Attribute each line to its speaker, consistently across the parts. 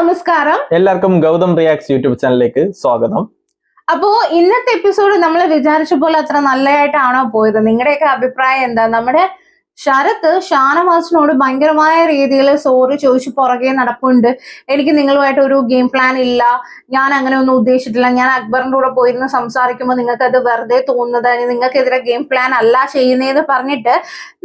Speaker 1: നമസ്കാരം.
Speaker 2: എല്ലാവർക്കും Gautam reacts YouTube ചാനലിലേക്ക് സ്വാഗതം.
Speaker 1: അപ്പോ ഇന്നത്തെ എപ്പിസോഡ് നമ്മൾ വിചാരിച്ച പോലെ അത്ര നല്ലതായിട്ടാണോ പോയത്? നിങ്ങളുടെയൊക്കെ അഭിപ്രായം എന്താ? നമ്മുടെ ശരത്ത് ഷാനവാസിനോട് ഭയങ്കരമായ രീതിയിൽ സോറി ചോദിച്ചു പുറകെ നടപ്പുണ്ട്. എനിക്ക് നിങ്ങളുമായിട്ട് ഒരു ഗെയിം പ്ലാൻ ഇല്ല, ഞാൻ അങ്ങനെ ഒന്നും ഉദ്ദേശിച്ചിട്ടില്ല, ഞാൻ അക്ബറിന്റെ കൂടെ പോയിരുന്ന് സംസാരിക്കുമ്പോൾ നിങ്ങൾക്ക് അത് വെറുതെ തോന്നുന്നതാണ്, നിങ്ങൾക്കെതിരെ ഗെയിം പ്ലാൻ അല്ല ചെയ്യുന്നതെന്ന് പറഞ്ഞിട്ട്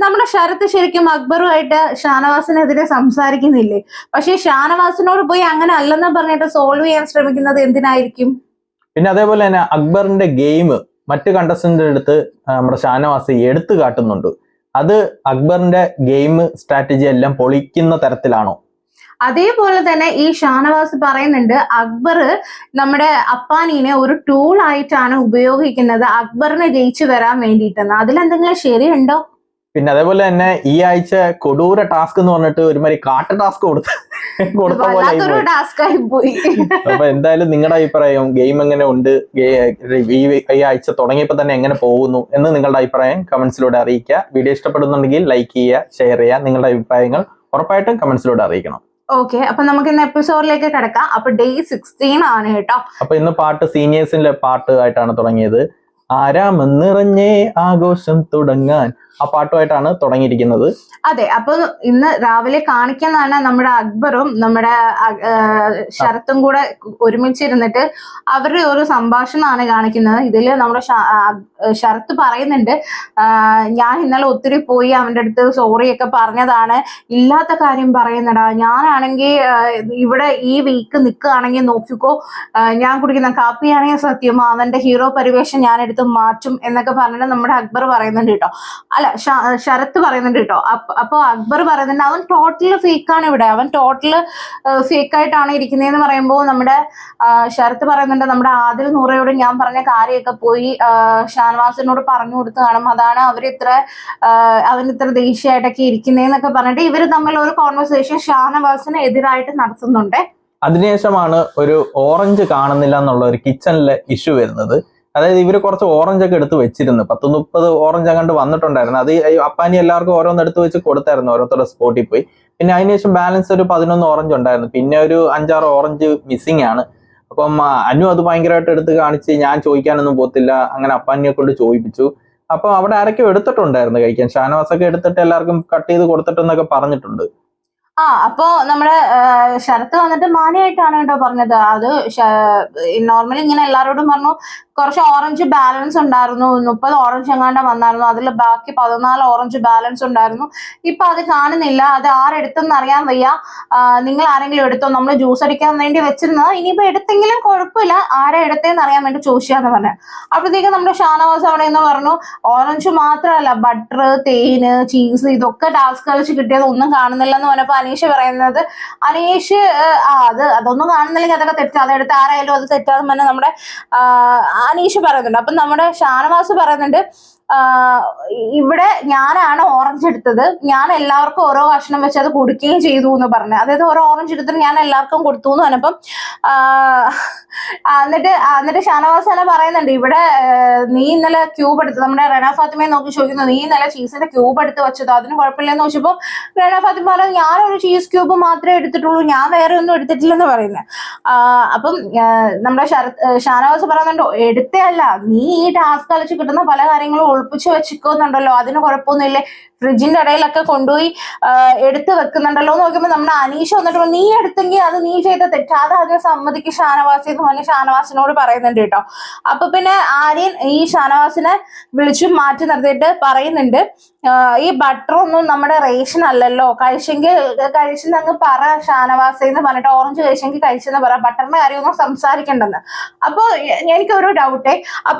Speaker 1: നമ്മുടെ ശരത്ത് ശരിക്കും അക്ബറുമായിട്ട് ഷാനവാസിനെതിരെ സംസാരിക്കുന്നില്ലേ? പക്ഷെ ഷാനവാസിനോട് പോയി അങ്ങനെ അല്ലെന്ന് പറഞ്ഞിട്ട് സോൾവ് ചെയ്യാൻ ശ്രമിക്കുന്നത് എന്തിനായിരിക്കും?
Speaker 2: പിന്നെ അതേപോലെ തന്നെ അക്ബറിന്റെ ഗെയിം മറ്റു കണ്ടസ്റ്റന്റിന്റെ അടുത്ത് നമ്മുടെ ഷാനവാസ് എടുത്തു കാട്ടുന്നുണ്ട്. അത് അക്ബറിന്റെ ഗെയിം സ്ട്രാറ്റജി എല്ലാം പൊളിക്കുന്ന തരത്തിലാണോ?
Speaker 1: അതേപോലെ തന്നെ ഈ ഷാനവാസ് പറയുന്നുണ്ട് അക്ബർ നമ്മുടെ അപ്പാനീനെ ഒരു ടൂൾ ആയിട്ടാണ് ഉപയോഗിക്കുന്നത് അക്ബറിനെ ജയിച്ചു വരാൻ വേണ്ടിയിട്ടെന്ന്. അതിലെന്തെങ്കിലും ശരിയുണ്ടോ?
Speaker 2: പിന്നെ അതേപോലെ തന്നെ ഈ ആഴ്ച കൊടൂര ടാസ്ക് എന്ന് പറഞ്ഞിട്ട് ഒരുമാതിരി കാട്ട ടാസ്ക് കൊടുത്ത
Speaker 1: പോയി.
Speaker 2: അപ്പൊ എന്തായാലും നിങ്ങളുടെ അഭിപ്രായം, ഗെയിം എങ്ങനെ ഉണ്ട്, ഈ ആഴ്ച തുടങ്ങിയപ്പോ തന്നെ എങ്ങനെ പോകുന്നു എന്ന് നിങ്ങളുടെ അഭിപ്രായം കമന്റ്സിലൂടെ അറിയിക്കുക. വീഡിയോ ഇഷ്ടപ്പെടുന്നുണ്ടെങ്കിൽ ലൈക്ക് ചെയ്യുക, ഷെയർ ചെയ്യുക. നിങ്ങളുടെ അഭിപ്രായങ്ങൾ ഉറപ്പായിട്ടും കമന്റ്സിലൂടെ അറിയിക്കണം.
Speaker 1: ഓക്കെ, അപ്പൊ നമുക്ക് ഇന്ന് എപ്പിസോഡിലേക്ക് കിടക്കാം. അപ്പൊ ഡേ 16 ആണ് കേട്ടോ.
Speaker 2: അപ്പൊ ഇന്ന് പാട്ട് സീനിയേഴ്സിന്റെ പാട്ട് ആയിട്ടാണ് തുടങ്ങിയത്. ആരാമെന്നിറഞ്ഞേ ആഘോഷം തുടങ്ങാൻ, ആ പാട്ടുമായിട്ടാണ് തുടങ്ങിയിരിക്കുന്നത്.
Speaker 1: അതെ, അപ്പൊ ഇന്ന് രാവിലെ കാണിക്കുന്നതാണ് നമ്മുടെ അക്ബറും നമ്മുടെ ശരത്തും കൂടെ ഒരുമിച്ചിരുന്നിട്ട് അവരുടെ ഒരു സംഭാഷണമാണ് കാണിക്കുന്നത്. ഇതില് നമ്മുടെ ശരത്ത് പറയുന്നുണ്ട്, ഞാൻ ഇന്നലെ ഒത്തിരി പോയി അവന്റെ അടുത്ത് സോറി ഒക്കെ പറഞ്ഞതാണ്, ഇല്ലാത്ത കാര്യം പറയുന്നടാ, ഞാനാണെങ്കിൽ ഇവിടെ ഈ വീക്ക് നിൽക്കുകയാണെങ്കിൽ നോക്കിക്കോ, ഞാൻ കുടിക്കുന്ന കാപ്പിയാണെങ്കിൽ സത്യം അവന്റെ ഹീറോ പരിവേഷം ഞാൻ എടുത്ത് മാറ്റും എന്നൊക്കെ പറഞ്ഞിട്ട് നമ്മുടെ അക്ബർ പറയുന്നുണ്ട് കേട്ടോ. അല്ല, ശരത്ത് പറയുന്നുണ്ട് കേട്ടോ. അപ്പൊ അക്ബർ പറയുന്നുണ്ട് അവൻ ടോട്ടൽ ഫേക്കാണ്, ഇവിടെ അവൻ ടോട്ടൽ ഫേക്കായിട്ടാണ് ഇരിക്കുന്നതെന്ന് പറയുമ്പോൾ നമ്മുടെ ശരത്ത് പറയുന്നുണ്ട് നമ്മുടെ ആദിൽ നൂറയോട് ഞാൻ പറഞ്ഞ കാര്യമൊക്കെ പോയി ഷാനവാസിനോട് പറഞ്ഞു കൊടുത്തു കാണും, അതാണ് അവനിത്ര ദേഷ്യമായിട്ടൊക്കെ ഇരിക്കുന്നതെന്നൊക്കെ പറഞ്ഞിട്ട് ഇവര് തമ്മിൽ ഒരു കോൺവെർസേഷൻ ഷാനവാസിന് എതിരായിട്ട് നടത്തുന്നുണ്ട്.
Speaker 2: അതിനുശേഷമാണ് ഒരു ഓറഞ്ച് കാണുന്നില്ല എന്നുള്ള ഒരു കിച്ചണിലെ ഇഷ്യൂ വരുന്നത്. അതായത് ഇവര് കുറച്ച് ഓറഞ്ച് ഒക്കെ എടുത്ത് വെച്ചിരുന്നു, 10-30 ഓറഞ്ച് അങ്ങോട്ട് വന്നിട്ടുണ്ടായിരുന്നു. അത് അപ്പാനി എല്ലാവർക്കും ഓരോന്ന് എടുത്ത് വെച്ച് കൊടുത്തായിരുന്നു, ഓരോരുത്തരുടെ സ്പോട്ടിൽ പോയി. പിന്നെ അതിനുശേഷം ബാലൻസ് ഒരു 11 ഓറഞ്ച് ഉണ്ടായിരുന്നു, പിന്നെ ഒരു 5-6 ഓറഞ്ച് മിസ്സിംഗ് ആണ്. അപ്പം അനു അത് ഭയങ്കരമായിട്ട് എടുത്ത് കാണിച്ച് ഞാൻ ചോദിക്കാനൊന്നും പോത്തില്ല, അങ്ങനെ അപ്പാനിയെ കൊണ്ട് ചോദിപ്പിച്ചു. അപ്പൊ അവിടെ ആരൊക്കെ എടുത്തിട്ടുണ്ടായിരുന്നു കഴിക്കാൻ, ഷാനവാസൊക്കെ എടുത്തിട്ട് എല്ലാവർക്കും കട്ട് ചെയ്ത് കൊടുത്തിട്ടെന്നൊക്കെ പറഞ്ഞിട്ടുണ്ട്.
Speaker 1: അപ്പോ നമ്മുടെ ശരത്ത് വന്നിട്ട് മാന്യമായിട്ടാണ് കേട്ടോ പറഞ്ഞത്. അത് നോർമലി ഇങ്ങനെ എല്ലാവരോടും പറഞ്ഞു കുറച്ച് ഓറഞ്ച് ബാലൻസ് ഉണ്ടായിരുന്നു, 30 ഓറഞ്ച് എങ്ങാണ്ട് വന്നായിരുന്നു, അതിൽ ബാക്കി 14 ഓറഞ്ച് ബാലൻസ് ഉണ്ടായിരുന്നു, ഇപ്പൊ അത് കാണുന്നില്ല, അത് ആരെടുത്തെന്ന് അറിയാൻ വയ്യ, നിങ്ങൾ ആരെങ്കിലും എടുത്തോ, നമ്മൾ ജ്യൂസ് അടിക്കാൻ വേണ്ടി വെച്ചിരുന്നത്, ഇനിയിപ്പോ എടുത്തെങ്കിലും കുഴപ്പമില്ല, ആരെ എടുത്തേന്ന് അറിയാൻ വേണ്ടി ചോദിച്ചാന്ന് പറഞ്ഞു. അപ്പോഴത്തേക്കും നമ്മുടെ ഷാനവാസ് അവിടെ എന്ന് പറഞ്ഞു ഓറഞ്ച് മാത്രമല്ല ബട്ടർ, തേന്, ചീസ് ഇതൊക്കെ ടാസ്ക് കളിച്ച് കിട്ടിയത് ഒന്നും കാണുന്നില്ല എന്ന് പറഞ്ഞപ്പോ അനീഷ് പറയുന്നത്, അനീഷ് അതൊന്നും കാണുന്നില്ലെങ്കിൽ അതൊക്കെ തെറ്റാ, അതെടുത്ത് ആരായാലും അത് തെറ്റാന്ന് പറഞ്ഞാൽ നമ്മുടെ അനീഷ് പറയുന്നുണ്ട്. അപ്പൊ നമ്മുടെ ഷാനവാസ് പറയുന്നുണ്ട് ഇവിടെ ഞാനാണ് ഓറഞ്ച് എടുത്തത്, ഞാൻ എല്ലാവർക്കും ഓരോ കഷ്ണം വെച്ച് അത് കൊടുക്കുകയും ചെയ്തു എന്ന് പറഞ്ഞു. അതായത് ഓരോ ഓറഞ്ച് എടുത്തിട്ട് ഞാൻ എല്ലാവർക്കും കൊടുത്തു എന്ന് പറഞ്ഞപ്പം എന്നിട്ട് ഷാനവാസ് തന്നെ പറയുന്നുണ്ട് ഇവിടെ നീ ഇന്നലെ ക്യൂബ് എടുത്ത്, നമ്മുടെ റെന ഫാത്തിമയെ നോക്കി ചോദിക്കുന്നു, നീ ഇന്നലെ ചീസിന്റെ ക്യൂബ് എടുത്ത് വെച്ചത് അതിന് കുഴപ്പമില്ലെന്ന് ചോദിച്ചപ്പോൾ റെന ഫാത്തിമ പറഞ്ഞു ഞാനൊരു ചീസ് ക്യൂബ് മാത്രമേ എടുത്തിട്ടുള്ളൂ, ഞാൻ വേറെ ഒന്നും എടുത്തിട്ടില്ലെന്ന് പറയുന്നത്. അപ്പം നമ്മുടെ ഷാനവാസ് പറയുന്നുണ്ടോ എടുത്തേ അല്ല, നീ ഈ ടാസ്ക് കളിച്ച് കിട്ടുന്ന പല കാര്യങ്ങളും ഒളിപ്പിച്ച് വെച്ചിരിക്കുന്നുണ്ടല്ലോ, അതിന് കുഴപ്പമൊന്നുമില്ലേ, ഫ്രിഡ്ജിന്റെ ഇടയിലൊക്കെ കൊണ്ടുപോയി എടുത്ത് വെക്കുന്നുണ്ടല്ലോ എന്ന് നോക്കുമ്പോൾ നമ്മുടെ അനീഷ വന്നിട്ട് നീ എടുത്തെങ്കിൽ അത് നീ ചെയ്ത തെറ്റാതെ അതിനെ സമ്മതിക്ക് ഷാനവാസി എന്ന് പറഞ്ഞ് ഷാനവാസിനോട് പറയുന്നുണ്ട് കേട്ടോ. അപ്പൊ പിന്നെ ആര്യൻ ഈ ഷാനവാസിനെ വിളിച്ചു മാറ്റി നിർത്തിയിട്ട് പറയുന്നുണ്ട് ഈ ബട്ടർ ഒന്നും നമ്മുടെ റേഷൻ അല്ലല്ലോ, കഴിച്ചെന്ന് പറ ഷാനവാസി എന്ന് പറഞ്ഞിട്ട്, ഓറഞ്ച് കഴിച്ചെങ്കിൽ കഴിച്ചെന്ന് പറ, ബട്ടറിന്റെ കാര്യമൊന്നും സംസാരിക്കണ്ടെന്ന്. അപ്പൊ എനിക്കൊരു ഡൗട്ടേ,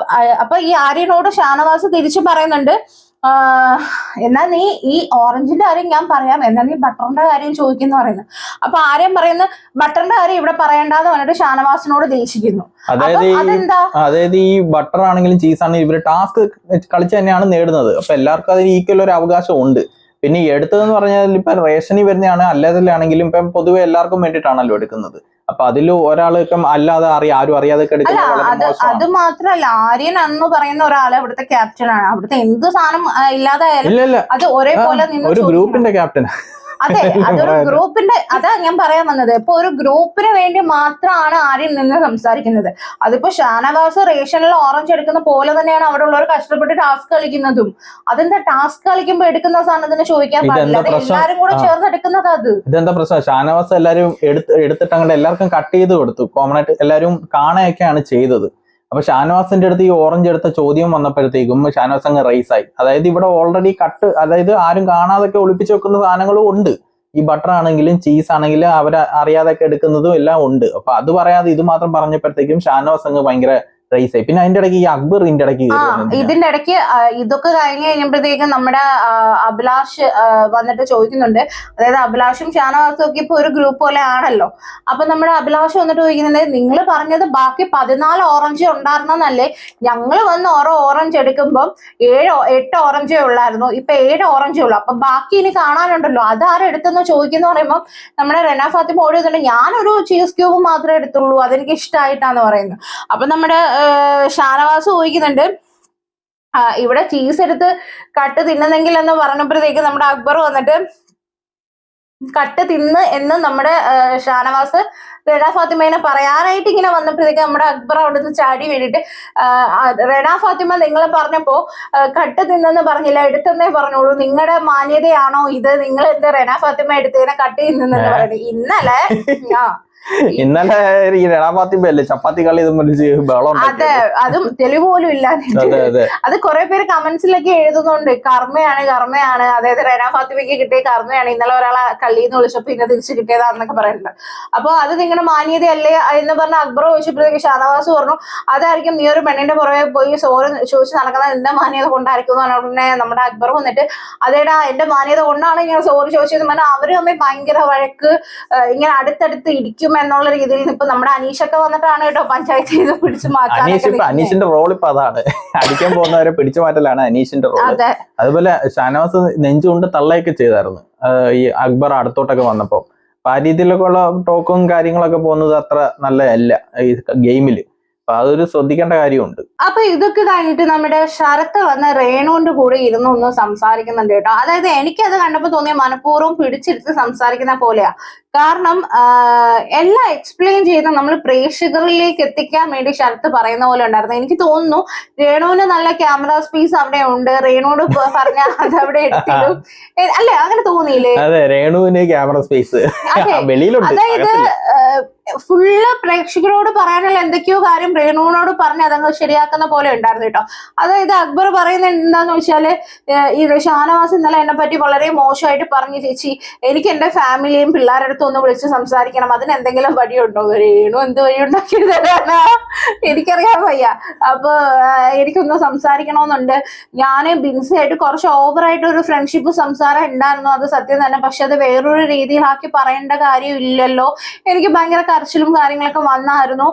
Speaker 1: അപ്പൊ ഈ ആര്യനോട് ഷാനവാസ് തിരിച്ചു പറയുന്നുണ്ട് എന്നാ നീ ഈ ഓറഞ്ചിന്റെ കാര്യം ഞാൻ പറയാം, എന്നാ നീ ബട്ടറിന്റെ കാര്യം ചോദിക്കുന്നു പറയുന്നത്. അപ്പൊ ആര്യം പറയുന്നത് ബട്ടറിന്റെ കാര്യം ഇവിടെ പറയണ്ടെന്ന് പറഞ്ഞിട്ട് ഷാനവാസിനോട് ദേഷിക്കുന്നു.
Speaker 2: അതായത് ഈ ബട്ടർ ആണെങ്കിലും ചീസ് ആണെങ്കിലും ഇവര് ടാസ്ക് കളിച്ച് തന്നെയാണ് നേടുന്നത്. അപ്പൊ എല്ലാവർക്കും അതിന് ഈക്വൽ ഒരു അവകാശം ഉണ്ട്. പിന്നെ ഈ എടുത്തതെന്ന് പറഞ്ഞാൽ ഇപ്പൊ റേഷനിൽ വരുന്നതാണ്, അല്ലാതെയാണെങ്കിലും ഇപ്പം പൊതുവെ എല്ലാവർക്കും വേണ്ടിയിട്ടാണല്ലോ എടുക്കുന്നത്. അപ്പൊ അതിൽ ഒരാള് ഇപ്പം അല്ലാതെ ആരും അറിയാതെ
Speaker 1: അത് മാത്രല്ല ആര്യൻ എന്ന് പറയുന്ന ഒരാള് ഇവിടുത്തെ ക്യാപ്റ്റൻ ആണ്, അവിടുത്തെ എന്ത് സാധനം ഇല്ലാതായാലും അത് ഒരേപോലെ
Speaker 2: ഒരു ഗ്രൂപ്പിന്റെ ക്യാപ്റ്റൻ.
Speaker 1: അതെ, അതൊരു ഗ്രൂപ്പിന്റെ, അതാ ഞാൻ പറയാൻ വന്നത്. ഇപ്പൊ ഒരു ഗ്രൂപ്പിന് വേണ്ടി മാത്രമാണ് ആര്യൻ നിന്ന് സംസാരിക്കുന്നത്. അതിപ്പോ ഷാനവാസ് റേഷനിൽ ഓറഞ്ച് എടുക്കുന്ന പോലെ തന്നെയാണ് അവിടെ ഉള്ളവർ കഷ്ടപ്പെട്ട് ടാസ്ക് കളിക്കുന്നതും. അതെന്താ ടാസ്ക് കളിക്കുമ്പോ എടുക്കുന്ന സാധനത്തിന് ചോദിക്കാൻ പാടില്ല, എല്ലാരും കൂടെ ചേർന്ന് എടുക്കുന്നത്. അത്
Speaker 2: ഇതെന്താ പ്രശ്നം? ഷാനവാസ് എല്ലാരും എടുത്തിട്ട് അങ്ങോട്ട് എല്ലാവർക്കും കട്ട് ചെയ്ത് കൊടുത്തു. കോമൺ ആയിട്ട് എല്ലാരും കാണുകയൊക്കെയാണ് ചെയ്തത്. അപ്പൊ ഷാനവാസിന്റെ അടുത്ത് ഈ ഓറഞ്ച് എടുത്ത ചോദ്യം വന്നപ്പോഴത്തേക്കും ഷാനവാസ് അങ്ങ് റൈസ് ആയി. അതായത് ഇവിടെ ഓൾറെഡി കട്ട്, അതായത് ആരും കാണാതൊക്കെ ഒളിപ്പിച്ച് വെക്കുന്ന സാധനങ്ങളും ഉണ്ട്. ഈ ബട്ടർ ആണെങ്കിലും ചീസ് ആണെങ്കിലും അവരെ അറിയാതൊക്കെ എടുക്കുന്നതും എല്ലാം ഉണ്ട്. അപ്പൊ അത് പറയാതെ ഇത് മാത്രം പറഞ്ഞപ്പോഴത്തേക്കും ഷാനവാസ് അങ്ങ് ഭയങ്കര റൈസ് ആയി. പിന്നെ അതിന്റെ ഇടയ്ക്ക് ഈ അക്ബർ ഇതിന്റെ ഇടയ്ക്ക്
Speaker 1: ഇതിന്റെ ഇടയ്ക്ക് ഇതൊക്കെ കഴിഞ്ഞ് കഴിഞ്ഞപ്പോഴത്തേക്കും നമ്മുടെ അഭിലാഷ് വന്നിട്ട് ചോദിക്കുന്നുണ്ട്. അതായത് അഭിലാഷും ഷാനവാസും ഒക്കെ ഇപ്പൊ ഒരു ഗ്രൂപ്പ് പോലെ ആണല്ലോ. അപ്പൊ നമ്മുടെ അഭിലാഷ് വന്നിട്ട് ചോദിക്കുന്നുണ്ട്, നിങ്ങൾ പറഞ്ഞത് ബാക്കി 14 ഓറഞ്ച് ഉണ്ടായിരുന്നല്ലേ? ഞങ്ങൾ വന്ന് ഓരോ ഓറഞ്ച് എടുക്കുമ്പോൾ 7-8 ഓറഞ്ചേ ഉള്ളായിരുന്നു, ഇപ്പൊ 7 ഓറഞ്ചേ ഉള്ളൂ. അപ്പൊ ബാക്കി ഇനി കാണാനുണ്ടല്ലോ, അതാരും എടുത്തെന്ന് ചോദിക്കുന്ന പറയുമ്പോൾ നമ്മുടെ റെന ഫാത്തിമ ഓടി വന്നിട്ട് ഞാനൊരു ചീസ് ക്യൂബ് മാത്രമേ എടുത്തുള്ളൂ, അതെനിക്ക് ഇഷ്ടമായിട്ടാന്ന് പറയുന്നത്. അപ്പൊ നമ്മുടെ ഷാനവാസ് ചോദിക്കുന്നുണ്ട്, ഇവിടെ ചീസ് എടുത്ത് കട്ട് തിന്നുന്നെങ്കിൽ എന്ന് പറഞ്ഞപ്പോഴത്തേക്ക് നമ്മുടെ അക്ബർ വന്നിട്ട് കട്ട് തിന്ന് എന്ന് നമ്മുടെ ഷാനവാസ് റെന ഫാത്തിമേനെ പറയാനായിട്ട് ഇങ്ങനെ വന്നപ്പോഴത്തേക്ക് നമ്മുടെ അക്ബർ അവിടെ നിന്ന് ചാടി വീണിട്ട്, റെന ഫാത്തിമ നിങ്ങൾ പറഞ്ഞപ്പോ കട്ട് തിന്നെന്ന് പറഞ്ഞില്ല, എടുത്തെന്നേ പറഞ്ഞോളൂ, നിങ്ങളുടെ മാന്യതയാണോ ഇത്? നിങ്ങൾ എന്താ റെന ഫാത്തിമ എടുത്തതിനെ കട്ട് തിന്നെന്ന് പറയുന്നത്?
Speaker 2: ഇന്നലെ ഈ രണാപാത്തിമ്പല്ലേ ചപ്പാത്തി കളി
Speaker 1: അതെ, അതും തെളിവ് പോലും ഇല്ലാതെ അത് കുറെ പേര് കമന്റ്സിലൊക്കെ എഴുതുന്നുണ്ട്. കർമ്മയാണ്, അതായത് റെന ഫാത്തിമയ്ക്ക് കിട്ടിയ കർമ്മയാണ്, ഇന്നലെ ഒരാളെ കള്ളിന്ന് വിളിച്ചപ്പോ ഇന്ന് തിരിച്ചു കിട്ടിയതാന്നൊക്കെ പറയുന്നുണ്ട്. അപ്പൊ അത് നിങ്ങളുടെ മാന്യതയല്ലേ എന്ന് പറഞ്ഞ അക്ബർ ചോദിച്ചപ്പോഴത്തേക്ക് ഷാനവാസ് പറഞ്ഞു, അതായിരിക്കും നീ ഒരു പെണ്ണിന്റെ പുറകെ പോയി സോറി ചോദിച്ച് നടക്കുന്നത് എന്റെ മാന്യത കൊണ്ടായിരിക്കും എന്ന് പറഞ്ഞ നമ്മുടെ അക്ബർ വന്നിട്ട്, അതേടാ എന്റെ മാന്യത കൊണ്ടാണ് ഇങ്ങനെ സോറി ചോദിച്ചത് പറഞ്ഞാൽ അവര് തമ്മിൽ ഭയങ്കര വഴക്ക്, ഇങ്ങനെ അടുത്തടുത്ത് ഇരിക്കും എന്നുള്ള രീതിയിൽ ഇപ്പൊ നമ്മുടെ അനീഷൊക്കെ വന്നിട്ടാണ് കേട്ടോ പഞ്ചായത്ത് ചെയ്ത് പിടിച്ചു മാറ്റാൻ.
Speaker 2: അനീഷിന്റെ റോൾ ഇപ്പൊ അതാണ്, അടിക്കാൻ പോകുന്നവരെ പിടിച്ചു മാറ്റലാണ് അനീഷിന്റെ റോൾ. അതുപോലെ ഷാനവാസ് നെഞ്ചുകൊണ്ട് തള്ളയൊക്കെ ചെയ്തായിരുന്നു ഈ അക്ബർ അടുത്തോട്ടൊക്കെ വന്നപ്പോ. അപ്പൊ ആ രീതിയിലൊക്കെ ഉള്ള ടോക്കും കാര്യങ്ങളൊക്കെ പോകുന്നത് അത്ര നല്ലതല്ല ഈ ഗെയിമില്. അപ്പൊ അതൊരു ശ്രദ്ധിക്കേണ്ട കാര്യമുണ്ട്.
Speaker 1: അപ്പൊ ഇതൊക്കെ കഴിഞ്ഞിട്ട് നമ്മുടെ ശരത്ത് വന്ന് രേണുവിന്റെ കൂടെ ഇരുന്ന് ഒന്ന് സംസാരിക്കുന്നുണ്ട് കേട്ടോ. അതായത് എനിക്കത് കണ്ടപ്പോ തോന്നിയ മനഃപൂർവ്വം പിടിച്ചിരുത്തി സംസാരിക്കുന്ന പോലെയാ. കാരണം എല്ലാം എക്സ്പ്ലെയിൻ ചെയ്ത് നമ്മൾ പ്രേക്ഷകരിലേക്ക് എത്തിക്കാൻ വേണ്ടി ശരത്ത് പറയുന്ന പോലെ ഉണ്ടായിരുന്നു. എനിക്ക് തോന്നുന്നു രേണുവിന് നല്ല ക്യാമറ സ്പേസ് അവിടെ ഉണ്ട്, രേണുവോട് പറഞ്ഞ അത് അവിടെ എടുത്തിടും അല്ലെ? അങ്ങനെ തോന്നിയില്ലേ?
Speaker 2: അതെ, രേണുവിന് ക്യാമറ സ്പേസ്
Speaker 1: അതായത് ഫുള്ള് പ്രേക്ഷകരോട് പറയാനുള്ള എന്തൊക്കെയോ കാര്യം രേണുവിനോട് പറഞ്ഞ് അതങ്ങ് ശരിയാക്കുന്ന പോലെ ഉണ്ടായിരുന്നു കേട്ടോ. അതായത് അക്ബർ പറയുന്നത് എന്താന്ന് വെച്ചാല്, ഈ ഷാനവാസ് ഇന്നലെ എന്നെ പറ്റി വളരെ മോശമായിട്ട് പറഞ്ഞു, ചേച്ചി എനിക്ക് എന്റെ ഫാമിലിയും പിള്ളേരുടെ അടുത്ത് ഒന്ന് വിളിച്ച് സംസാരിക്കണം, അതിന് എന്തെങ്കിലും വഴിയുണ്ടോ? രേണു എന്ത് വഴി ഉണ്ടാക്കി തരാനാ എനിക്കറിയാൻ വയ്യ. അപ്പൊ എനിക്കൊന്ന് സംസാരിക്കണമെന്നുണ്ട്. ഞാന് ബിൻസിയായിട്ട് കുറച്ച് ഓവറായിട്ട് ഒരു ഫ്രണ്ട്ഷിപ്പ് സംസാരം ഉണ്ടായിരുന്നു, അത് സത്യം തന്നെ. പക്ഷെ അത് വേറൊരു രീതിയിലാക്കി പറയേണ്ട കാര്യം ഇല്ലല്ലോ. എനിക്ക് ഭയങ്കര കരച്ചിലും കാര്യങ്ങളൊക്കെ വന്നായിരുന്നു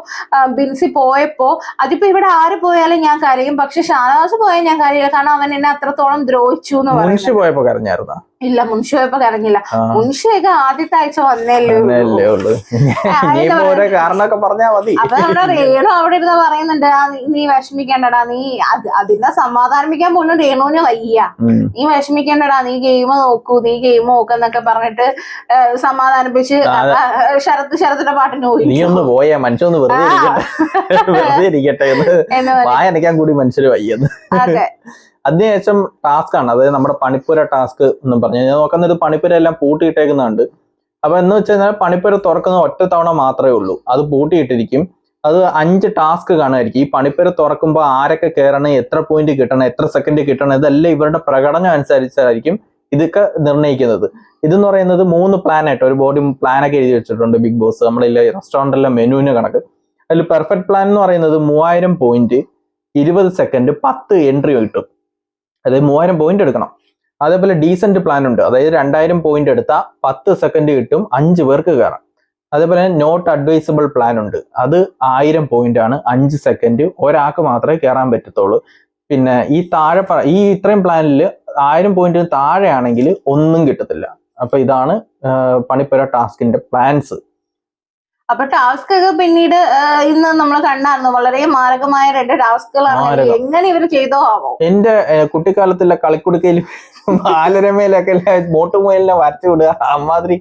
Speaker 1: ബിൻസി പോയപ്പോ. അതിപ്പോ ഇവിടെ ആര് പോയാലും ഞാൻ കരയും, പക്ഷെ ഷാനവാസ് പോയാൽ ഞാൻ കരയില്ല, കാരണം അവൻ എന്നെ അത്രത്തോളം ദ്രോഹിച്ചു എന്ന് പറയുന്നത്. ഇല്ല, മുൻഷി പോയപ്പോ കരഞ്ഞില്ല. മുൻഷിയൊക്കെ ആദ്യത്തെ ആഴ്ച വന്നല്ലേ ഉള്ളൂ. അപ്പൊ നമ്മുടെ രേണു അവിടെ ഇരുന്ന് പറയുന്നുണ്ട്, നീ വിഷമിക്കേണ്ടടാ, നീ അതിനെ സമാധാനിപ്പിക്കാൻ പോലും രേണുവിന് വയ്യ, നീ വിഷമിക്കേണ്ടടാ, നീ ഗെയിം നോക്കുന്നൊക്കെ പറഞ്ഞിട്ട് സമാധാനിപ്പിച്ച് ശരത്തിന്റെ പാട്ടിന് പോയി.
Speaker 2: നീ ഒന്ന് പോയാ മനുഷ്യന്ന് വെറുതെ ഇരിക്കട്ടെ എന്ന് വായനക്കാൻ കൂടി മനുഷ്യര് വയ്യെന്ന്. അതിനുശേഷം ടാസ്ക് ആണ്, അതായത് നമ്മുടെ പണിപ്പുര ടാസ്ക് എന്നും പറഞ്ഞു ഞാൻ നോക്കുന്നത്. പണിപ്പുര എല്ലാം പൂട്ടിയിട്ടേക്കുന്നുണ്ട്. അപ്പൊ എന്ന് വെച്ച് കഴിഞ്ഞാൽ പണിപ്പുര തുറക്കുന്നത് ഒറ്റ തവണ മാത്രമേ ഉള്ളൂ, അത് പൂട്ടിയിട്ടിരിക്കും. അത് 5 ടാസ്ക് കാണുമായിരിക്കും. ഈ പണിപ്പുര തുറക്കുമ്പോൾ ആരൊക്കെ കയറണം, എത്ര പോയിന്റ് കിട്ടണം, എത്ര സെക്കൻഡ് കിട്ടണം, ഇതെല്ലാം ഇവരുടെ പ്രകടനം അനുസരിച്ചായിരിക്കും ഇതൊക്കെ നിർണ്ണയിക്കുന്നത്. ഇതെന്ന് പറയുന്നത് 3 പ്ലാൻ ആയിട്ട് ഒരു ബോഡി പ്ലാനൊക്കെ എഴുതി വെച്ചിട്ടുണ്ട് ബിഗ് ബോസ്. നമ്മളില്ല റെസ്റ്റോറൻറ്റിലെ മെനുവിന് കണക്ക്. അതിൽ പെർഫെക്റ്റ് പ്ലാൻ എന്ന് പറയുന്നത് 3000 പോയിന്റ്, 20 സെക്കൻഡ്, 10 എൻട്രി കിട്ടും. അതായത് 3000 പോയിന്റ് എടുക്കണം. അതേപോലെ ഡീസന്റ് പ്ലാൻ ഉണ്ട്, അതായത് 2000 പോയിന്റ് എടുത്താൽ 10 സെക്കൻഡ് കിട്ടും, 5 പേർക്ക് കയറാം. അതേപോലെ നോട്ട് അഡ്വൈസബിൾ പ്ലാൻ ഉണ്ട്, അത് 1000 പോയിന്റ് ആണ്, 5 സെക്കൻഡ്, ഒരാൾക്ക് മാത്രമേ കയറാൻ പറ്റത്തുള്ളൂ. പിന്നെ ഈ ഇത്രയും പ്ലാനിൽ 1000 പോയിന്റിന് താഴെയാണെങ്കിൽ ഒന്നും കിട്ടത്തില്ല. അപ്പൊ ഇതാണ് പണിപ്പുര ടാസ്കിന്റെ പ്ലാൻസ്.
Speaker 1: അപ്പൊ ടാസ്ക് ഒക്കെ പിന്നീട് ഇന്ന് നമ്മൾ കണ്ടായിരുന്നു, വളരെ മാരകമായ 2 ടാസ്കുകളാണ്. എങ്ങനെ ഇവര് ചെയ്തോ ആവോ.
Speaker 2: എന്റെ കുട്ടിക്കാലത്തുള്ള കളിക്കുടുക്കയിൽ ബാലരമയിലൊക്കെ മോട്ടുമുയലിനെ വരച്ചു വിടുക, അമ്മാതിരി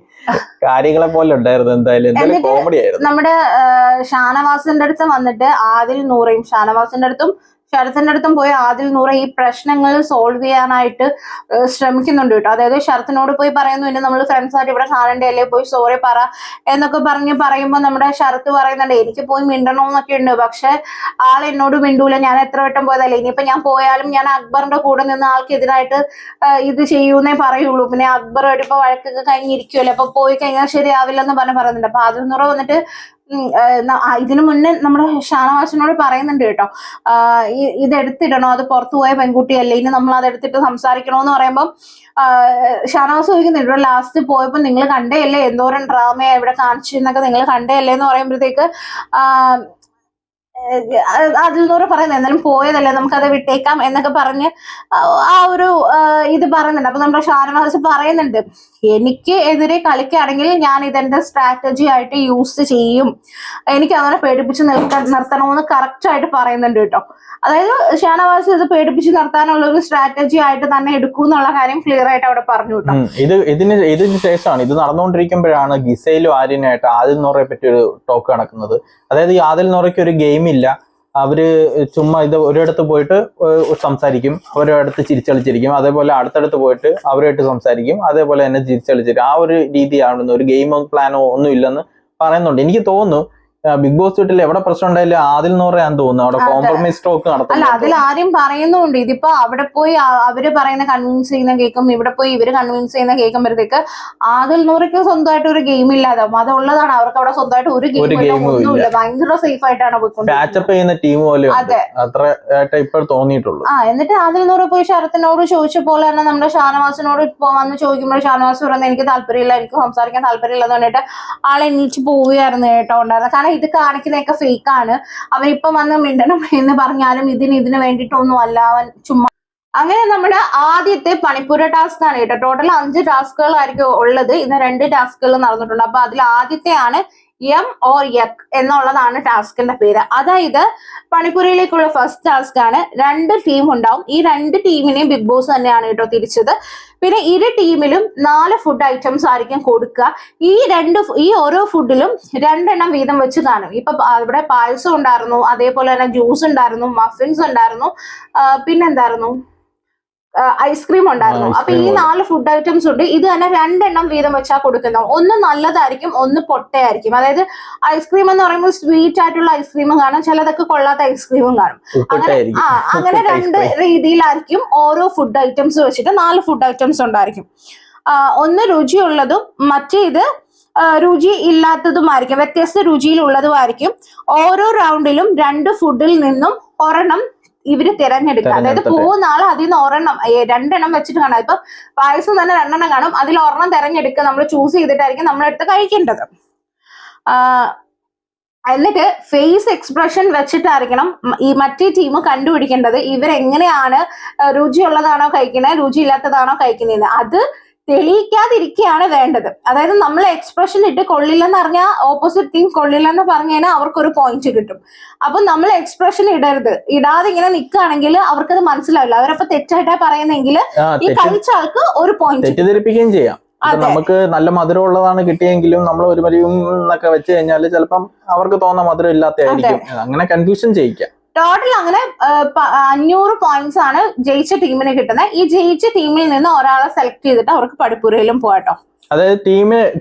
Speaker 2: കാര്യങ്ങളെ പോലെ ഉണ്ടായിരുന്നു. എന്തായാലും കോമഡി ആയിരുന്നു.
Speaker 1: നമ്മുടെ ഷാനവാസിന്റെ അടുത്ത് വന്നിട്ട് ആദിൽ നൂറയും, ഷാനവാസിന്റെ അടുത്തും ശരത്തിന്റെ അടുത്തും പോയി ആദിൽ നൂറ ഈ പ്രശ്നങ്ങൾ സോൾവ് ചെയ്യാനായിട്ട് ശ്രമിക്കുന്നുണ്ട് കേട്ടോ. അതായത് ശരത്തിനോട് പോയി പറയുന്നു, പിന്നെ നമ്മൾ ഫ്രണ്ട്സ് ആയിട്ട് ഇവിടെ കാണണ്ടല്ലേ, പോയി സോറി പറ എന്നൊക്കെ പറയുമ്പോൾ നമ്മുടെ ശരത്ത് പറയുന്നുണ്ട് എനിക്ക് പോയി മിണ്ടണമെന്നൊക്കെ ഉണ്ട്, പക്ഷെ ആൾ എന്നോട് മിണ്ടൂല, ഞാൻ എത്ര വട്ടം പോയതല്ലേ, ഇനിയിപ്പോ ഞാൻ പോയാലും ഞാൻ അക്ബറിന്റെ കൂടെ നിന്ന് ആൾക്കെതിരായിട്ട് ഇത് ചെയ്യൂന്നേ പറയുള്ളൂ, പിന്നെ അക്ബറുമായിട്ട് ഇപ്പൊ വഴക്കൊക്കെ കഴിഞ്ഞിരിക്കുമല്ലോ, അപ്പൊ പോയി കഴിഞ്ഞാൽ ശരിയാവില്ലെന്ന് പറയുന്നുണ്ട്. അപ്പൊ ആദിൽ നൂറ വന്നിട്ട് ഇതിനു മുന്നേ നമ്മുടെ ഷാനവാസിനോട് പറയുന്നുണ്ട് കേട്ടോ, ഇതെടുത്തിടണോ, അത് പുറത്തു പോയ പെൺകുട്ടിയല്ലേ, ഇനി നമ്മൾ അതെടുത്തിട്ട് സംസാരിക്കണോന്ന് പറയുമ്പോൾ ഷാനവാസ് ചോദിക്കുന്നുണ്ട്, ലാസ്റ്റ് പോയപ്പോ നിങ്ങൾ കണ്ടേയല്ലേ എന്തോരം ഡ്രാമയാ ഇവിടെ കാണിച്ചു എന്നൊക്കെ നിങ്ങൾ കണ്ടേയല്ലേ എന്ന് പറയുമ്പോഴത്തേക്ക് അതിൽ നൂറ് പറയുന്നത് എന്നാലും പോയതല്ലേ നമുക്കത് വിട്ടേക്കാം എന്നൊക്കെ പറഞ്ഞ് ആ ഒരു ഇത് പറയുന്നുണ്ട്. അപ്പൊ നമ്മുടെ ഷാനവാസ് പറയുന്നുണ്ട്, എനിക്ക് എതിരെ കളിക്കുകയാണെങ്കിൽ ഞാൻ ഇതെന്റെ സ്ട്രാറ്റജി ആയിട്ട് യൂസ് ചെയ്യും, എനിക്ക് അങ്ങനെ പേടിപ്പിച്ച് നിർത്തണമെന്ന് കറക്റ്റ് ആയിട്ട് പറയുന്നുണ്ട് കേട്ടോ. അതായത് ഷാനവാസ് ഇത് പേടിപ്പിച്ച് നിർത്താനുള്ള ഒരു സ്ട്രാറ്റജി ആയിട്ട് തന്നെ എടുക്കും എന്നുള്ള കാര്യം ക്ലിയർ ആയിട്ട് അവിടെ പറഞ്ഞു കേട്ടോ.
Speaker 2: ഇതിന് ശേഷമാണ്, ഇത് നടന്നുകൊണ്ടിരിക്കുമ്പോഴാണ് ഗിസയിലും ആര്യനായിട്ട് ആദിൽ നൂറയെ പറ്റി ഒരു ടോക്ക് നടക്കുന്നത്. അതായത് ഈ ആദിൽ നൂറയ്ക്ക് ഒരു ഗെയിം ഇല്ല, അവര് ചുമ്മാ ഇത് ഒരിടത്ത് പോയിട്ട് സംസാരിക്കും, അവരടുത്ത് ചിരിച്ചളിച്ചിരിക്കും, അതേപോലെ അടുത്തടുത്ത് പോയിട്ട് അവരുമായിട്ട് സംസാരിക്കും, അതേപോലെ തന്നെ ചിരിച്ചളിച്ചിരിക്കും. ആ ഒരു രീതിയാണെന്ന്, ഒരു ഗെയിമോ പ്ലാനോ ഒന്നും ഇല്ലെന്ന് പറയുന്നുണ്ട്. എനിക്ക് തോന്നുന്നു ബിഗ് ബോസ് വീട്ടിൽ എവിടെ പ്രശ്നം ഉണ്ടായില്ല ആദിൽ നൂറയാന്ന് തോന്നുന്നു അവിടെ കോംപ്രമൈസ് ടോക്ക് നടത്തും.
Speaker 1: അല്ല, അതിൽ ആരും പറയുന്നുണ്ട്, ഇതിപ്പോ അവിടെ പോയി അവര് പറയുന്ന കൺവിൻസ് ചെയ്യുന്ന കേൾക്കും, ഇവിടെ പോയി ഇവര് കൺവിൻസ് ചെയ്യുന്ന കേൾക്കുമ്പോഴത്തേക്ക് ആദിൽ നൂറയ്ക്ക് സ്വന്തമായിട്ട് ഒരു ഗെയിം ഇല്ലാതാവും. അതുള്ളതാണ്, അവർക്ക് അവിടെ സ്വന്തമായിട്ട് ഒരു ഗെയിം ഒന്നുമില്ല, ഭയങ്കര സേഫ് ആയിട്ടാണ്
Speaker 2: പാച്ചപ്പ് ചെയ്യുന്ന ടീം പോലെ അത്ര ഇപ്പോൾ തോന്നിയിട്ടുള്ളൂ.
Speaker 1: എന്നിട്ട് ആദിൽ നൂറ് പോയി ശരത്തിനോട് ചോദിച്ച പോലെ തന്നെ നമ്മുടെ ഷാനവാസിനോട് ഇപ്പൊ വന്ന് ചോദിക്കുമ്പോൾ ഷാനവാസ് പറയുന്നത് എനിക്ക് താല്പര്യമില്ല, എനിക്ക് സംസാരിക്കാൻ താല്പര്യമില്ല എന്ന് പറഞ്ഞിട്ട് ആളെ എണീച്ച് പോവുകയായിരുന്നു കേട്ടോ ഉണ്ടായിരുന്നത്. കാരണം ഇത് കാണിക്കുന്നതൊക്കെ ഫേക്ക് ആണ്, അവരിപ്പം വന്ന് മിണ്ടണം എന്ന് പറഞ്ഞാലും ഇതിന് വേണ്ടിയിട്ടൊന്നും അല്ല, അവൻ ചുമ്മാ. അങ്ങനെ നമ്മുടെ ആദ്യത്തെ പണിപ്പുര ടാസ്ക് ആണ് കേട്ടോ. ടോട്ടൽ 5 ടാസ്കുകളായിരിക്കും ഉള്ളത്, ഇന്ന് 2 ടാസ്കുകൾ നടന്നിട്ടുണ്ട്. അപ്പൊ അതിൽ ആദ്യത്തെയാണ് എം ഓർ യക് എന്നുള്ളതാണ് ടാസ്കിന്റെ പേര്. അതായത് പണിപ്പുരയിലേക്കുള്ള ഫസ്റ്റ് ടാസ്ക് ആണ്. 2 ടീം ഉണ്ടാവും, ഈ 2 ടീമിനെയും ബിഗ് ബോസ് തന്നെയാണ് കേട്ടോ തിരിച്ചത്. പിന്നെ 2 ടീമിലും 4 ഫുഡ് ഐറ്റംസ് ആയിരിക്കും കൊടുക്കുക. ഈ ഓരോ ഫുഡിലും 2 എണ്ണം വീതം വെച്ച് കാണും. ഇപ്പൊ ഇവിടെ പായസം ഉണ്ടായിരുന്നു, അതേപോലെ തന്നെ ജ്യൂസ് ഉണ്ടായിരുന്നു, മഫിൻസ് ഉണ്ടായിരുന്നു, പിന്നെന്തായിരുന്നു, ഐസ്ക്രീം ഉണ്ടായിരുന്നു. അപ്പൊ ഈ 4 ഫുഡ് ഐറ്റംസ് ഉണ്ട്. ഇത് തന്നെ 2 എണ്ണം വീതം വെച്ചാൽ കൊടുക്കുന്നത്. ഒന്ന് നല്ലതായിരിക്കും, ഒന്ന് പൊട്ടയായിരിക്കും. അതായത് ഐസ്ക്രീം എന്ന് പറയുമ്പോൾ സ്വീറ്റ് ആയിട്ടുള്ള ഐസ്ക്രീമും കാണും, ചിലതൊക്കെ കൊള്ളാത്ത ഐസ്ക്രീമും കാണും. അങ്ങനെ 2 രീതിയിലായിരിക്കും ഓരോ ഫുഡ് ഐറ്റംസ് വെച്ചിട്ട് 4 ഫുഡ് ഐറ്റംസ് ഉണ്ടായിരിക്കും. ഒന്ന് രുചിയുള്ളതും മറ്റേത് രുചി ഇല്ലാത്തതുമായിരിക്കും, വ്യത്യസ്ത രുചിയിലുള്ളതുമായിരിക്കും. ഓരോ റൗണ്ടിലും 2 ഫുഡിൽ നിന്നും ഒരെണ്ണം ഇവര് തിരഞ്ഞെടുക്കുക. അതായത് പോകുന്ന ആൾ അതിൽ നിന്ന് 2 എണ്ണം വെച്ചിട്ട് കാണാം. ഇപ്പൊ പായസം തന്നെ 2 എണ്ണം കാണും, അതിൽ 1 തിരഞ്ഞെടുക്കുക, നമ്മൾ ചൂസ് ചെയ്തിട്ടായിരിക്കും നമ്മളെടുത്ത് കഴിക്കേണ്ടത്. എന്നിട്ട് ഫേസ് എക്സ്പ്രഷൻ വെച്ചിട്ടായിരിക്കണം ഈ മറ്റേ ടീം കണ്ടുപിടിക്കേണ്ടത് ഇവരെങ്ങനെയാണ് രുചിയുള്ളതാണോ കഴിക്കുന്നത്, രുചിയില്ലാത്തതാണോ കഴിക്കുന്നതെന്ന്. അത് തെളിയിക്കാതിരിക്കുകയാണ് വേണ്ടത്. അതായത് നമ്മൾ എക്സ്പ്രഷൻ ഇട്ട് കൊള്ളില്ലെന്ന് പറഞ്ഞാൽ ഓപ്പോസിറ്റ് ടീം കൊള്ളില്ലെന്ന് പറഞ്ഞു കഴിഞ്ഞാൽ അവർക്കൊരു പോയിന്റ് കിട്ടും. അപ്പൊ നമ്മൾ എക്സ്പ്രഷൻ ഇടാതെ ഇങ്ങനെ നിൽക്കുകയാണെങ്കിൽ അവർക്കത് മനസ്സിലാവില്ല. അവരപ്പോ തെറ്റായിട്ടാ പറയുന്നെങ്കിൽ ഈ കഴിച്ച ആൾക്ക് ഒരു പോയിന്റ്
Speaker 2: തെറ്റിദ്ധരിപ്പിക്കുകയും ചെയ്യാം. നമുക്ക് നല്ല മധുരം ഉള്ളതാണ് കിട്ടിയെങ്കിലും നമ്മൾ ഒരു മരിയും എന്നൊക്കെ വെച്ച് കഴിഞ്ഞാൽ ചിലപ്പം അവർക്ക് തോന്നുന്ന മധുരം ഇല്ലാത്തതായിരിക്കും, അങ്ങനെ കൺഫ്യൂഷൻ ചെയ്യിക്കാം.
Speaker 1: ടോട്ടൽ അങ്ങനെ 500 പോയിന്റ്സ് ആണ് ജയിച്ച ടീമിന് കിട്ടുന്നത്. ഈ ജയിച്ച ടീമിൽ നിന്ന് ഒരാളെ സെലക്ട് ചെയ്തിട്ട് അവർക്ക് പടിപ്പുരയിലും പോകട്ടോ.
Speaker 2: അതായത് ടീം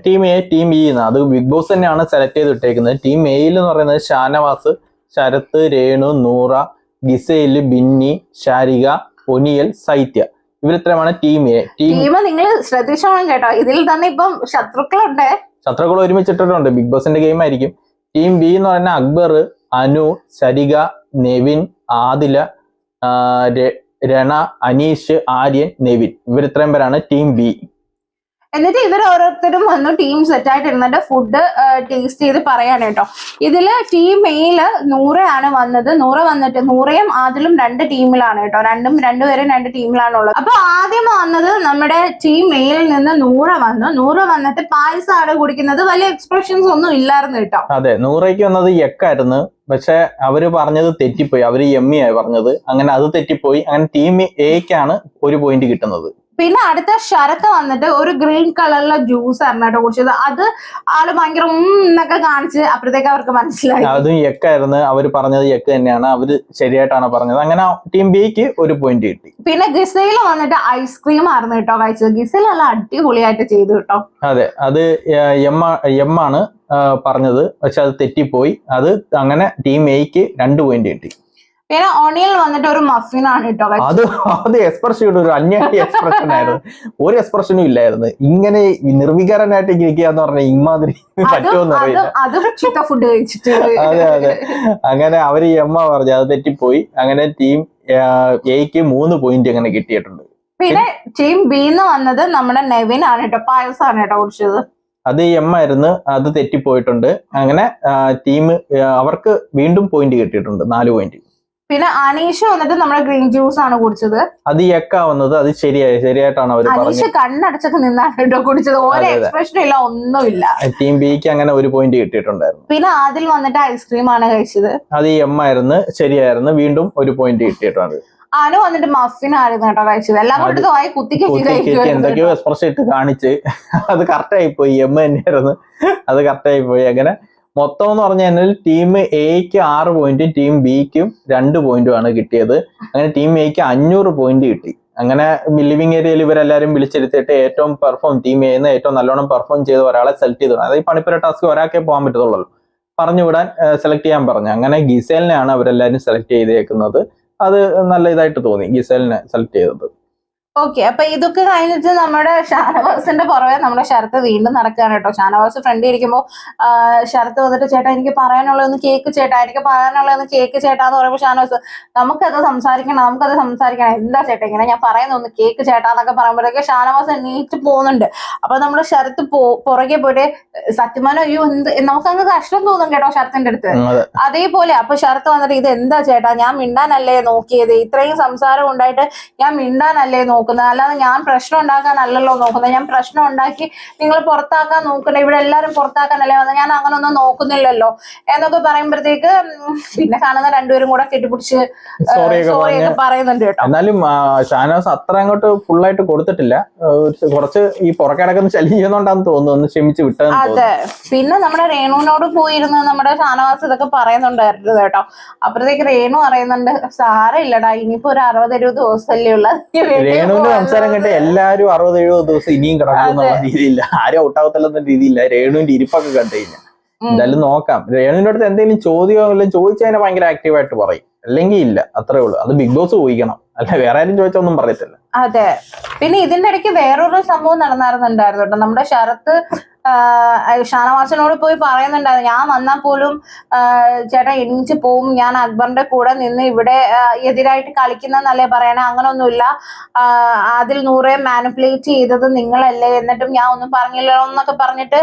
Speaker 2: എ ടീം ബി അത് ബിഗ് ബോസ് തന്നെയാണ് സെലക്ട് ചെയ്ത് ഇട്ടേക്കുന്നത്. ടീം എയിൽ എന്ന് പറയുന്നത് ഷാനവാസ്, ശരത്ത്, രേണു, നൂറ, ഗിസൈൽ, ബിന്നി, ശാരിക, ഒനിയൽ, സൈത്യ, ഇവരിത്രയുമാണ് ടീം എ.
Speaker 1: ടീം നിങ്ങൾ ശ്രദ്ധിച്ചോണം കേട്ടോ, ഇതിൽ തന്നെ ഇപ്പം ശത്രുക്കൾ
Speaker 2: ഒരുമിച്ചിട്ടിട്ടുണ്ട്. ബിഗ് ബോസിന്റെ ഗെയിം ആയിരിക്കും. ടീം ബി എന്ന് പറയുന്നത് അക്ബർ, അനു, സരിക, നെവിൻ, ആദില, രണ, അനീഷ്, ആര്യൻ, നെവിൻ, ഇവരിത്രയും പേരാണ് ടീം ബി.
Speaker 1: എന്നിട്ട് ഇവർ ഓരോരുത്തരും വന്നു ടീം സെറ്റ് ആയിട്ട് ഇരുന്നിട്ട് ഫുഡ് ടേസ്റ്റ് ചെയ്ത് പറയാണ് കേട്ടോ. ഇതില് ടീം എയില് നൂറയാണ് വന്നത്. നൂറ വന്നിട്ട് നൂറയും ആദിലും 2 ടീമിലാണ് കേട്ടോ. രണ്ടുപേരും 2 ടീമിലാണുള്ളത്. അപ്പൊ ആദ്യം വന്നത് നമ്മുടെ ടീം എയിൽ നിന്ന് നൂറ വന്നു. നൂറ വന്നിട്ട് പായസമാണ് കുടിക്കുന്നത്. വലിയ എക്സ്പ്രഷൻസ് ഒന്നും ഇല്ലായിരുന്നു കേട്ടോ.
Speaker 2: അതെ, നൂറയ്ക്ക് വന്നത് എക്കായിരുന്നു. പക്ഷെ അവര് പറഞ്ഞത് തെറ്റിപ്പോയി. അവര് എമ്മിയായി പറഞ്ഞത്. അങ്ങനെ അത് തെറ്റിപ്പോയി. അങ്ങനെ ടീം എക്കാണ് 1 പോയിന്റ് കിട്ടുന്നത്.
Speaker 1: പിന്നെ അടുത്ത ശരത്ത് വന്നിട്ട് ഒരു ഗ്രീൻ കളറിലെ ജ്യൂസ് ആയിരുന്നു കേട്ടോ കുടിച്ചത്. അത് ആള് ഭയങ്കര എന്നൊക്കെ കാണിച്ച് അപ്പോഴത്തേക്ക് അവർക്ക് മനസ്സിലായി
Speaker 2: അതും എക്കായിരുന്നു. അവര് പറഞ്ഞത് എക്ക് തന്നെയാണ്. അവര് ശരിയായിട്ടാണ് പറഞ്ഞത്. അങ്ങനെ ടീം ബിക്ക് 1 പോയിന്റ് കിട്ടി.
Speaker 1: പിന്നെ ഗിസയിൽ വന്നിട്ട് ഐസ്ക്രീം ആയിരുന്നു കേട്ടോ കഴിച്ചത്. ഗിസയിൽ നല്ല അടിപൊളിയായിട്ട് ചെയ്തു കേട്ടോ.
Speaker 2: അതെ, അത് എം ആണ് പറഞ്ഞത്. പക്ഷെ അത് തെറ്റിപ്പോയി. അത് അങ്ങനെ ടീം എക്ക് 2 പോയിന്റ് കിട്ടി.
Speaker 1: പിന്നെ ഒണിയൽ വന്നിട്ട് ഒരു മഫിൻ ആണ് കേട്ടോ.
Speaker 2: അത് എക്സ്പ്രഷൻ ഒരു അന്യായ എക്സ്പ്രഷൻ ആയിരുന്നു. ഒരു എക്സ്പ്രഷനും ഇല്ലായിരുന്നു. ഇങ്ങനെ നിർവികാരനായിട്ട് ഇരിക്കുക എന്ന് പറഞ്ഞാൽ ഇമാതിരി പറ്റുമെന്ന് അറിയില്ല.
Speaker 1: ഫുഡ് കഴിച്ചിട്ട്
Speaker 2: അതെ. അങ്ങനെ അവര് എമ്മ പറഞ്ഞു അത് തെറ്റിപ്പോയി. അങ്ങനെ ടീം എക്ക് 3 പോയിന്റ് അങ്ങനെ കിട്ടിയിട്ടുണ്ട്.
Speaker 1: പിന്നെ ടീം ബിന്ന് വന്നത് നമ്മുടെ നെവിൻ ആണ് കേട്ടോ. പായസമാണ് കേട്ടോ കുടിച്ചത്.
Speaker 2: അത് എം ആയിരുന്നു. അത് തെറ്റിപ്പോയിട്ടുണ്ട്. അങ്ങനെ ടീം അവർക്ക് വീണ്ടും പോയിന്റ് കിട്ടിയിട്ടുണ്ട്, 4 പോയിന്റ്.
Speaker 1: പിന്നെ അനീഷ് വന്നിട്ട് നമ്മുടെ ഗ്രീൻ ജ്യൂസ് ആണ് കുടിച്ചത്.
Speaker 2: അത് എക്കാ വന്നത്. അത് ശരിയായിട്ടാണ് അവർ പറഞ്ഞത്.
Speaker 1: അനീഷ് കണ്ണടച്ചൊക്കെ നിന്നാണ് കേട്ടോ കുടിച്ചത്. ഓരോ എക്സ്പ്രഷനും ഇല്ല, ഒന്നുമില്ല.
Speaker 2: ടീം ബിക്ക് അങ്ങനെ 1 പോയിന്റ് കിട്ടിയിട്ടുണ്ടായിരുന്നു.
Speaker 1: പിന്നെ അതിൽ വന്നിട്ട് ഐസ്ക്രീം ആണ് കഴിച്ചത്.
Speaker 2: അത് എം ആയിരുന്നു. ശരിയായിരുന്നു. വീണ്ടും 1 പോയിന്റ് കിട്ടിയിട്ടുണ്ട്.
Speaker 1: അനു വന്നിട്ട് മഫിൻ ആയിരുന്നു കേട്ടോ കഴിച്ചത്. എല്ലാം കൊണ്ടത് വായി കുത്തിക്ക്
Speaker 2: എന്തൊക്കെയോ എക്സ്പ്രഷൻ ഇട്ട് കാണിച്ച് അത് കറക്റ്റ് ആയിപ്പോയി. എം തന്നെയായിരുന്നു. അത് കറക്റ്റ് ആയിപ്പോയി. അങ്ങനെ മൊത്തം എന്ന് പറഞ്ഞു കഴിഞ്ഞാൽ ടീം എക്ക് 6 പോയിന്റും ടീം ബിക്കും 2 പോയിന്റും ആണ് കിട്ടിയത്. അങ്ങനെ ടീം എക്ക് 500 പോയിന്റ് കിട്ടി. അങ്ങനെ ലിവിംഗ് ഏരിയയിൽ ഇവരെല്ലാരും വിളിച്ചിരുത്തിയിട്ട് ടീം ചെയ്യുന്ന ഏറ്റവും നല്ലോണം പെർഫോം ചെയ്ത ഒരാളെ സെലക്ട് ചെയ്തു. അതായത് പണിപ്പുര ടാസ്ക് ഒരാൾക്കേ പോകാൻ പറ്റത്തുള്ളൂ. പറഞ്ഞുവിടാൻ സെലക്ട് ചെയ്യാൻ പറഞ്ഞു. അങ്ങനെ ഗിസേലിനെയാണ് അവരെല്ലാരും സെലക്ട് ചെയ്തേക്കുന്നത്. അത് നല്ല ഇതായിട്ട് തോന്നി ഗിസേലിനെ സെലക്ട് ചെയ്തത്.
Speaker 1: ഓക്കെ, അപ്പൊ ഇതൊക്കെ കഴിഞ്ഞിട്ട് നമ്മുടെ ഷാനവാസിന്റെ പുറമെ നമ്മുടെ ശരത്ത് വീണ്ടും നടക്കുകയാണ് കേട്ടോ. ഷാനവാസ് ഫ്രണ്ട് ഇരിക്കുമ്പോൾ ശരത്ത് വന്നിട്ട് ചേട്ടാ എനിക്ക് പറയാനുള്ളതൊന്ന് കേക്ക് ചേട്ടാ, എനിക്ക് പറയാനുള്ളതൊന്ന് കേക്ക് ചേട്ടാ എന്ന് പറയുമ്പോൾ ഷാനവാസ് നമുക്കത് സംസാരിക്കണം. എന്താ ചേട്ടാ ഇങ്ങനെ ഞാൻ പറയുന്ന ഒന്ന് കേക്ക് ചേട്ടാ എന്നൊക്കെ പറയുമ്പോഴേക്ക് ഷാനവാസ് എണീറ്റ് പോകുന്നുണ്ട്. അപ്പൊ നമ്മള് ശരത്ത് പുറകെ പോയിട്ട് സത്യമാനോ അയ്യോ എന്ത് നമുക്കങ്ങ് കഷ്ടം തോന്നും കേട്ടോ ശരത്തിന്റെ അടുത്ത്. അതേപോലെ അപ്പൊ ശരത്ത് വന്നിട്ട് ഇത് എന്താ ചേട്ടാ ഞാൻ മിണ്ടാനല്ലേ നോക്കിയത്, ഇത്രയും സംസാരം ഉണ്ടായിട്ട് ഞാൻ മിണ്ടാനല്ലേ നോക്കുന്നത്, അല്ലാതെ ഞാൻ പ്രശ്നം ഉണ്ടാക്കാനല്ലല്ലോ നോക്കുന്നത്. ഞാൻ പ്രശ്നം ഉണ്ടാക്കി നിങ്ങൾ പുറത്താക്കാൻ നോക്കണേ, ഇവിടെ എല്ലാരും പുറത്താക്കാനല്ലേ വന്നത്, ഞാൻ അങ്ങനെ ഒന്നും നോക്കുന്നില്ലല്ലോ എന്നൊക്കെ പറയുമ്പോഴത്തേക്ക് പിന്നെ കാണുന്ന 2 കൂടെ കെട്ടിപ്പിടിച്ച് സോറിയൊക്കെ പറയുന്നുണ്ട് കേട്ടോ.
Speaker 2: എന്നാലും ഷാനവാസ് അത്ര അങ്ങോട്ട് ഫുള്ളായിട്ട് കൊടുത്തിട്ടില്ല. കുറച്ച് ഈ പുറക്കിടക്കുന്ന ശല്യം ചെയ്യുന്നോണ്ടാന്ന് തോന്നുന്നു. ഒന്ന് ക്ഷമിച്ച് വിട്ടത്.
Speaker 1: അതെ, പിന്നെ നമ്മുടെ രേണുവിനോട് പോയിരുന്ന് നമ്മുടെ ഷാനവാസ് ഇതൊക്കെ പറയുന്നുണ്ടായിരുന്നു കേട്ടോ. അപ്പഴത്തേക്ക് രേണു പറയുന്നുണ്ട് സാരമില്ലടാ ഇനിയിപ്പോ ഒരു 60-70 ദിവസമല്ലേ ഉള്ളത്.
Speaker 2: രേണുവിന്റെ സംസാരം കേട്ട് എല്ലാരും 60-70 ദിവസം ഇനിയും കിടക്കുന്ന രീതിയില്ല. ആരും ഔട്ടാവത്തില്ലെന്ന രീതിയില്ല. രേണുവിന്റെ ഇരിപ്പൊക്കെ കണ്ടുകഴിഞ്ഞാൽ എന്തായാലും നോക്കാം. രേണുവിന്റെ അടുത്ത് എന്തെങ്കിലും ചോദ്യമോ ചോദിച്ചതിനെ ഭയങ്കര ആക്റ്റീവായിട്ട് പറയും, അല്ലെങ്കിൽ ഇല്ല. അത്രേ ഉള്ളൂ. അത് ബിഗ് ബോസ് ചോദിക്കണം, അല്ല വേറെ ആരും ചോദിച്ചൊന്നും പറയത്തില്ല.
Speaker 1: അതെ, പിന്നെ ഇതിന്റെ ഇടയ്ക്ക് വേറൊരു സംഭവം നടന്നായിരുന്നുണ്ടായിരുന്നു കേട്ടോ. നമ്മുടെ ശരത്ത് ഷാനവാസിനോട് പോയി പറയുന്നുണ്ടായിരുന്നു ഞാൻ വന്നാൽ പോലും ചേട്ടാ എണീച്ച് പോവും, ഞാൻ അക്ബറിന്റെ കൂടെ നിന്ന് ഇവിടെ എതിരായിട്ട് കളിക്കുന്നല്ലേ പറയണേ, അങ്ങനൊന്നുമില്ല, അതിൽ 100 മാനിപ്പുലേറ്റ് ചെയ്തത് നിങ്ങളല്ലേ, എന്നിട്ടും ഞാൻ ഒന്നും പറഞ്ഞില്ലല്ലോ എന്നൊക്കെ പറഞ്ഞിട്ട്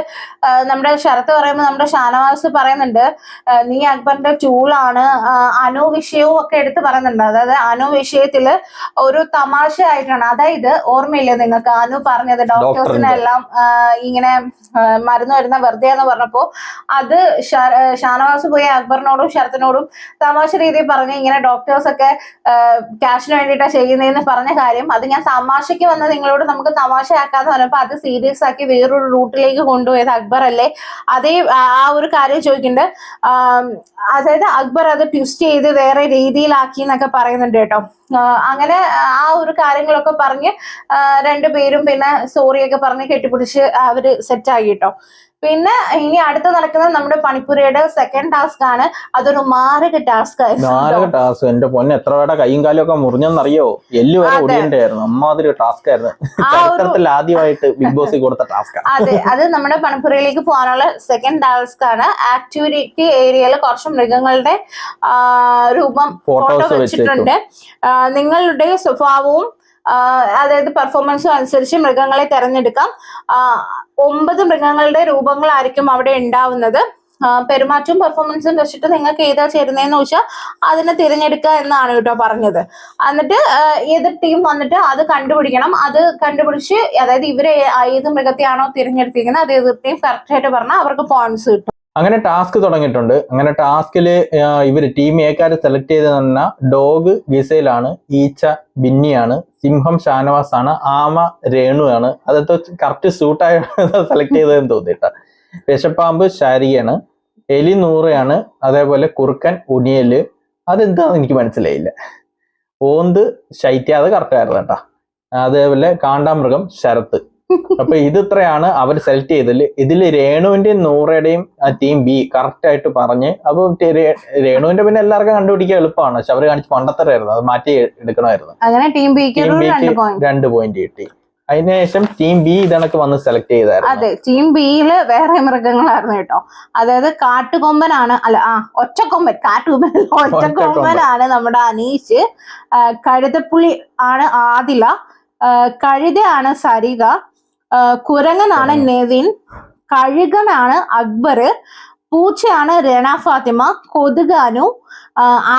Speaker 1: നമ്മുടെ ശരത്ത് പറയുമ്പോൾ നമ്മുടെ ഷാനവാസ് പറയുന്നുണ്ട് നീ അക്ബറിന്റെ ചൂളാണ്. അനു വിഷയവും ഒക്കെ എടുത്ത് പറയുന്നുണ്ട്. അതായത് അനു വിഷയത്തില് ഒരു തമാശ ആയിട്ടാണ്. അതായത് ഓർമ്മയില്ലേ നിങ്ങൾക്ക് അനു പറഞ്ഞത് ഡോക്ടേഴ്സിനെല്ലാം ഇങ്ങനെ മരുന്ന് വരുന്ന വെറുതെ എന്ന് പറഞ്ഞപ്പോ അത് ഷാനവാസ് പോയി അക്ബറിനോടും ശരത്തിനോടും തമാശ രീതിയിൽ പറഞ്ഞ് ഇങ്ങനെ ഡോക്ടേഴ്സ് ഒക്കെ ക്യാഷിന് വേണ്ടിയിട്ടാണ് ചെയ്യുന്നതെന്ന് പറഞ്ഞ കാര്യം അത് ഞാൻ തമാശയ്ക്ക് വന്ന് നിങ്ങളോട് നമുക്ക് തമാശയാക്കാന്ന് പറഞ്ഞപ്പോ അത് സീരിയസ് ആക്കി വേറൊരു റൂട്ടിലേക്ക് കൊണ്ടുപോയത് അക്ബർ അല്ലേ. അതേ ആ ഒരു കാര്യം ചോദിക്കുന്നുണ്ട്. അതായത് അക്ബർ അത് ട്വിസ്റ്റ് ചെയ്ത് വേറെ രീതിയിലാക്കി എന്നൊക്കെ പറയുന്നുണ്ട് കേട്ടോ. അങ്ങനെ ആ ഒരു കാര്യങ്ങളൊക്കെ പറഞ്ഞ് 2 പേരും പിന്നെ സോറിയൊക്കെ പറഞ്ഞ് കെട്ടിപ്പിടിച്ച് അവര് സെറ്റ് ആയി കേട്ടോ. പിന്നെ ഇനി അടുത്ത് നടക്കുന്നത് നമ്മുടെ പണിപ്പുരയുടെ സെക്കൻഡ് ടാസ്ക് ആണ്. അതൊരു മാരക ടാസ്ക് ആയിരുന്നു.
Speaker 2: എന്റെ പൊന്നെ എത്ര പേരുടെ കൈയും കാലും ഒക്കെ മുറിഞ്ഞെന്നറിയോ, എല്ലു വരെ ഒടിയണ്ടായിരുന്നു. അമ്മാതിരി ടാസ്ക് ആയിരുന്നു. ചരിത്രത്തിൽ ആദ്യമായിട്ട് ബിഗ് ബോസ് കൊടുത്ത ടാസ്ക്.
Speaker 1: അതെ, അത് നമ്മുടെ പണിപ്പുരയിലേക്ക് പോകാനുള്ള സെക്കൻഡ് ടാസ്ക് ആണ്. ആക്ടിവിറ്റി ഏരിയയിൽ കുറച്ച് മൃഗങ്ങളുടെ രൂപം ഫോട്ടോ വെച്ചിട്ടുണ്ട്. നിങ്ങളുടെ സ്വഭാവവും അതായത് പെർഫോമൻസും അനുസരിച്ച് മൃഗങ്ങളെ തെരഞ്ഞെടുക്കാം. 9 മൃഗങ്ങളുടെ രൂപങ്ങളായിരിക്കും അവിടെ ഉണ്ടാവുന്നത്. പെരുമാറ്റവും പെർഫോമൻസും വെച്ചിട്ട് നിങ്ങൾക്ക് ഏതാ ചേരുന്നതെന്ന് വെച്ചാൽ അതിനെ തിരഞ്ഞെടുക്കുക എന്നാണ് കേട്ടോ പറഞ്ഞത്. എന്നിട്ട് ഏത് ടീം വന്നിട്ട് അത് കണ്ടുപിടിക്കണം. അത് കണ്ടുപിടിച്ച് അതായത് ഇവര് ഏത് മൃഗത്തെയാണോ തിരഞ്ഞെടുത്തിരിക്കുന്നത് അത് എതിർ ടീം കറക്റ്റ് ആയിട്ട് പറഞ്ഞാൽ അവർക്ക് പോയിന്റ്സ് കിട്ടും.
Speaker 2: അങ്ങനെ ടാസ്ക് തുടങ്ങിയിട്ടുണ്ട്. അങ്ങനെ ടാസ്കില് ഇവര് ടീം എക്കാര് സെലക്ട് ചെയ്ത് തന്ന ഡോഗ് ഗിസയിലാണ്, ഈച്ച ബിന്നിയാണ്, സിംഹം ഷാനവാസ് ആണ്, ആമ രേണു ആണ്. അതൊക്കെ കറക്റ്റ് സൂട്ടായി സെലക്ട് ചെയ്തതെന്ന് തോന്നിട്ട. വിഷപ്പാമ്പ് ശാരികയാണ്, എലി നൂറയാണ്, അതേപോലെ കുറുക്കൻ ഉണിയല്. അതെന്താന്ന് എനിക്ക് മനസ്സിലായില്ല. ഓന്ത് ശൈത്യ, അത് കറക്റ്റ് ആയിരുന്നു കേട്ടാ. അതേപോലെ കാണ്ടാമൃഗം ശരത്ത്. അപ്പൊ ഇത് ഇത്രയാണ് അവർ സെലക്ട് ചെയ്തതിൽ. ഇതിൽ രേണുവിന്റെയും നൂറയുടെയും ടീം ബി കറക്റ്റ് ആയിട്ട് പറഞ്ഞ്. അപ്പൊ രേണുവിന്റെ പിന്നെ എല്ലാവർക്കും കണ്ടുപിടിക്കാൻ എളുപ്പമാണ്. പക്ഷെ അവർ കാണിച്ച് പണ്ടത്തരായിരുന്നു, അത് മാറ്റി എടുക്കണമായിരുന്നു.
Speaker 1: അങ്ങനെ ടീം ബിക്ക്
Speaker 2: 2 പോയിന്റ് കിട്ടി. അതിനുശേഷം ടീം ബി ഇതണക്ക് വന്ന് സെലക്ട് ചെയ്തായിരുന്നു.
Speaker 1: അതെ, ടീം ബിയില് വേറെ മൃഗങ്ങളായിരുന്നു കേട്ടോ. അതായത് കാട്ടുകൊമ്പനാണ്, അല്ല ഒറ്റക്കൊമ്പൻ, ഒറ്റക്കൊമ്പനാണ് നമ്മുടെ അനീഷ്, കഴുതപ്പുലി ആണ് ആദില, കഴുതയാണ് സരിക, കുരങ്ങനാണ് നെവിൻ, കഴുകനാണ് അക്ബർ, പൂച്ചയാണ് രണ ഫാത്തിമ, കൊതുകാനു,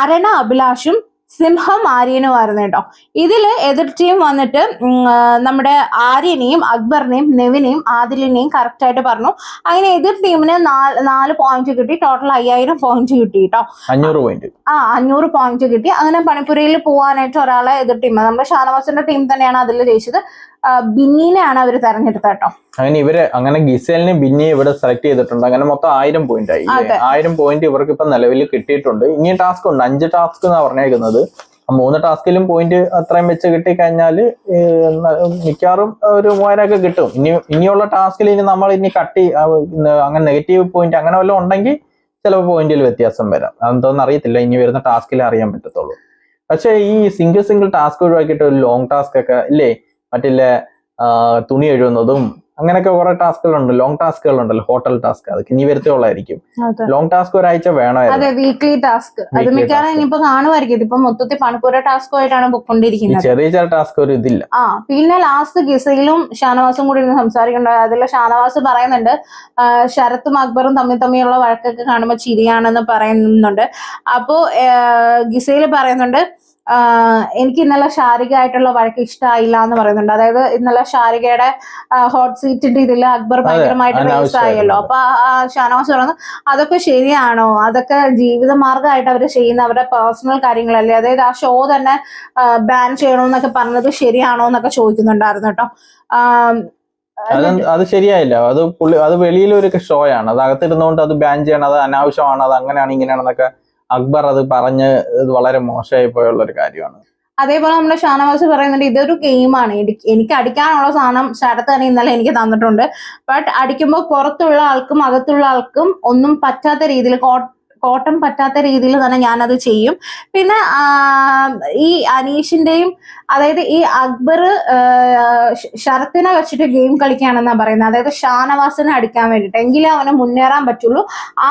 Speaker 1: അരണ അഭിലാഷും, സിംഹം ആര്യനുമായിരുന്നു കേട്ടോ. ഇതില് എതിർ ടീം വന്നിട്ട് നമ്മുടെ ആര്യനെയും അക്ബറിനെയും നെവിനെയും ആദിലിനെയും കറക്റ്റ് ആയിട്ട് പറഞ്ഞു. അങ്ങനെ എതിർ ടീമിന് 4 പോയിന്റ് കിട്ടി. ടോട്ടൽ 5000 പോയിന്റ് കിട്ടി കേട്ടോ. 500 പോയിന്റ് കിട്ടി. അങ്ങനെ പണിപ്പുരയിൽ പോവാനായിട്ട് ഒരാളെ എതിർ ടീം, നമ്മുടെ ഷാനവാസിന്റെ ടീം തന്നെയാണ് അതിൽ ജയിച്ചത്. ബിന്നിനെയാണ് അവർ തെരഞ്ഞെടുത്തത് കേട്ടോ.
Speaker 2: അങ്ങനെ ഗിസേലിനെ ബിന്നി ഇവിടെ സെലക്ട് ചെയ്തിട്ടുണ്ട്. അങ്ങനെ മൊത്തം 1000 പോയിന്റ് ആയി. 1000 പോയിന്റ് ഇവർക്ക് ഇപ്പൊ നിലവിൽ കിട്ടിയിട്ടുണ്ട്. ഇനി ടാസ്ക് ഉണ്ട്, 5 ടാസ്ക് എന്നാണ് പറഞ്ഞേക്കുന്നത്. 3 ടാസ്കിലും പോയിന്റ് അത്രയും വെച്ച് കിട്ടിക്കഴിഞ്ഞാല് മിക്കവാറും ഒരു 3000 കിട്ടും. ഇനിയുള്ള ടാസ്കിൽ ഇനി നമ്മൾ അങ്ങനെ നെഗറ്റീവ് പോയിന്റ് അങ്ങനെ വല്ലതും ഉണ്ടെങ്കിൽ ചിലപ്പോൾ പോയിന്റിൽ വ്യത്യാസം വരാം. അതെന്തോന്ന് അറിയത്തില്ല, ഇനി വരുന്ന ടാസ്കിൽ അറിയാൻ പറ്റത്തുള്ളൂ. പക്ഷെ ഈ സിംഗിൾ ടാസ്ക് ഒഴിവാക്കിയിട്ട് ഒരു ലോങ് ടാസ്ക് ഒക്കെ ഇല്ലേ, മറ്റില്ല തുണി എഴുതുന്നതും അങ്ങനെയൊക്കെ കുറെ ടാസ്കുകളുണ്ട്, ലോങ് ടാസ്കുകളുണ്ടല്ലോ, ഹോട്ടൽ ടാസ്ക്. അതൊക്കെ ഇനി വരത്തുള്ളായിരിക്കും. ലോങ് ടാസ്ക് ഒരാഴ്ച വേണമായിരുന്നു.
Speaker 1: വീക്ക്ലി ടാസ്ക് അത് മിക്കവാറും ഇനിയിപ്പോ കാണുമായിരിക്കും. ഇപ്പൊ മൊത്തത്തിൽ പണിപ്പുര ടാസ്കുമായിട്ടാണ് പൊക്കൊണ്ടിരിക്കുന്നത്.
Speaker 2: ചെറിയ ടാസ്ക് ഒരു ഇതില്ല.
Speaker 1: പിന്നെ ലാസ്റ്റ് ഗിസയിലും ഷാനവാസും കൂടി ഇരുന്ന് സംസാരിക്കുന്നുണ്ട്. അതിൽ ഷാനവാസ് പറയുന്നുണ്ട് ശരത്തും അക്ബറും തമ്മിലുള്ള വഴക്കൊക്കെ കാണുമ്പോൾ ചിരിയാണെന്ന് പറയുന്നുണ്ട്. അപ്പോ ഗിസയിൽ പറയുന്നുണ്ട് എനിക്ക് ഇന്നലെ ഷാരിക ആയിട്ടുള്ള വഴക്ക് ഇഷ്ടമായില്ല എന്ന് പറയുന്നുണ്ട്. അതായത് ഇന്നലെ ഷാരികയുടെ ഹോട്ട് സീറ്റിന്റെ ഇതിൽ അക്ബർ ഭയങ്കരമായിട്ട് റേസ് ആയല്ലോ. അപ്പൊ ഷാനവാസ് പറയുന്നത് അതൊക്കെ ശരിയാണോ, അതൊക്കെ ജീവിത മാർഗമായിട്ട് അവർ ചെയ്യുന്ന അവരുടെ പേഴ്സണൽ കാര്യങ്ങളല്ലേ, അതായത് ആ ഷോ തന്നെ ബാൻ ചെയ്യണമെന്നൊക്കെ പറഞ്ഞത് ശരിയാണോ എന്നൊക്കെ ചോദിക്കുന്നുണ്ടായിരുന്നു കേട്ടോ.
Speaker 2: അത് ശരിയായില്ല. അത് വെളിയിലൊരു ഷോയാണ്, അത് അകത്തിരുന്നുകൊണ്ട് അത് ബാൻ ചെയ്യണം, അത് അനാവശ്യമാണ്, അത് അങ്ങനെയാണ് ഇങ്ങനെയാണെന്നൊക്കെ അക്ബർ അത് പറഞ്ഞ് വളരെ മോശമായി പോയുള്ള ഒരു കാര്യമാണ്.
Speaker 1: അതേപോലെ നമ്മുടെ ഷാനവാസ് പറയുന്നുണ്ട് ഇതൊരു ഗെയിമാണ്, എനിക്ക് അടിക്കാനുള്ള സാധനം ശരത്ത് തന്നെ ഇന്നലെ എനിക്ക് തന്നിട്ടുണ്ട്. ബട്ട് അടിക്കുമ്പോൾ പുറത്തുള്ള ആൾക്കും അകത്തുള്ള ആൾക്കും ഒന്നും പറ്റാത്ത രീതിയിൽ, കോട്ടം പറ്റാത്ത രീതിയിൽ തന്നെ ഞാനത് ചെയ്യും. പിന്നെ ഈ അനീഷിന്റെയും അതായത് ഈ അക്ബർ ശരത്തിനെ വെച്ചിട്ട് ഗെയിം കളിക്കുകയാണെന്നാണ് പറയുന്നത്. അതായത് ഷാനവാസിനെ അടിക്കാൻ വേണ്ടിയിട്ട്, എങ്കിലേ അവന് മുന്നേറാൻ പറ്റുള്ളൂ.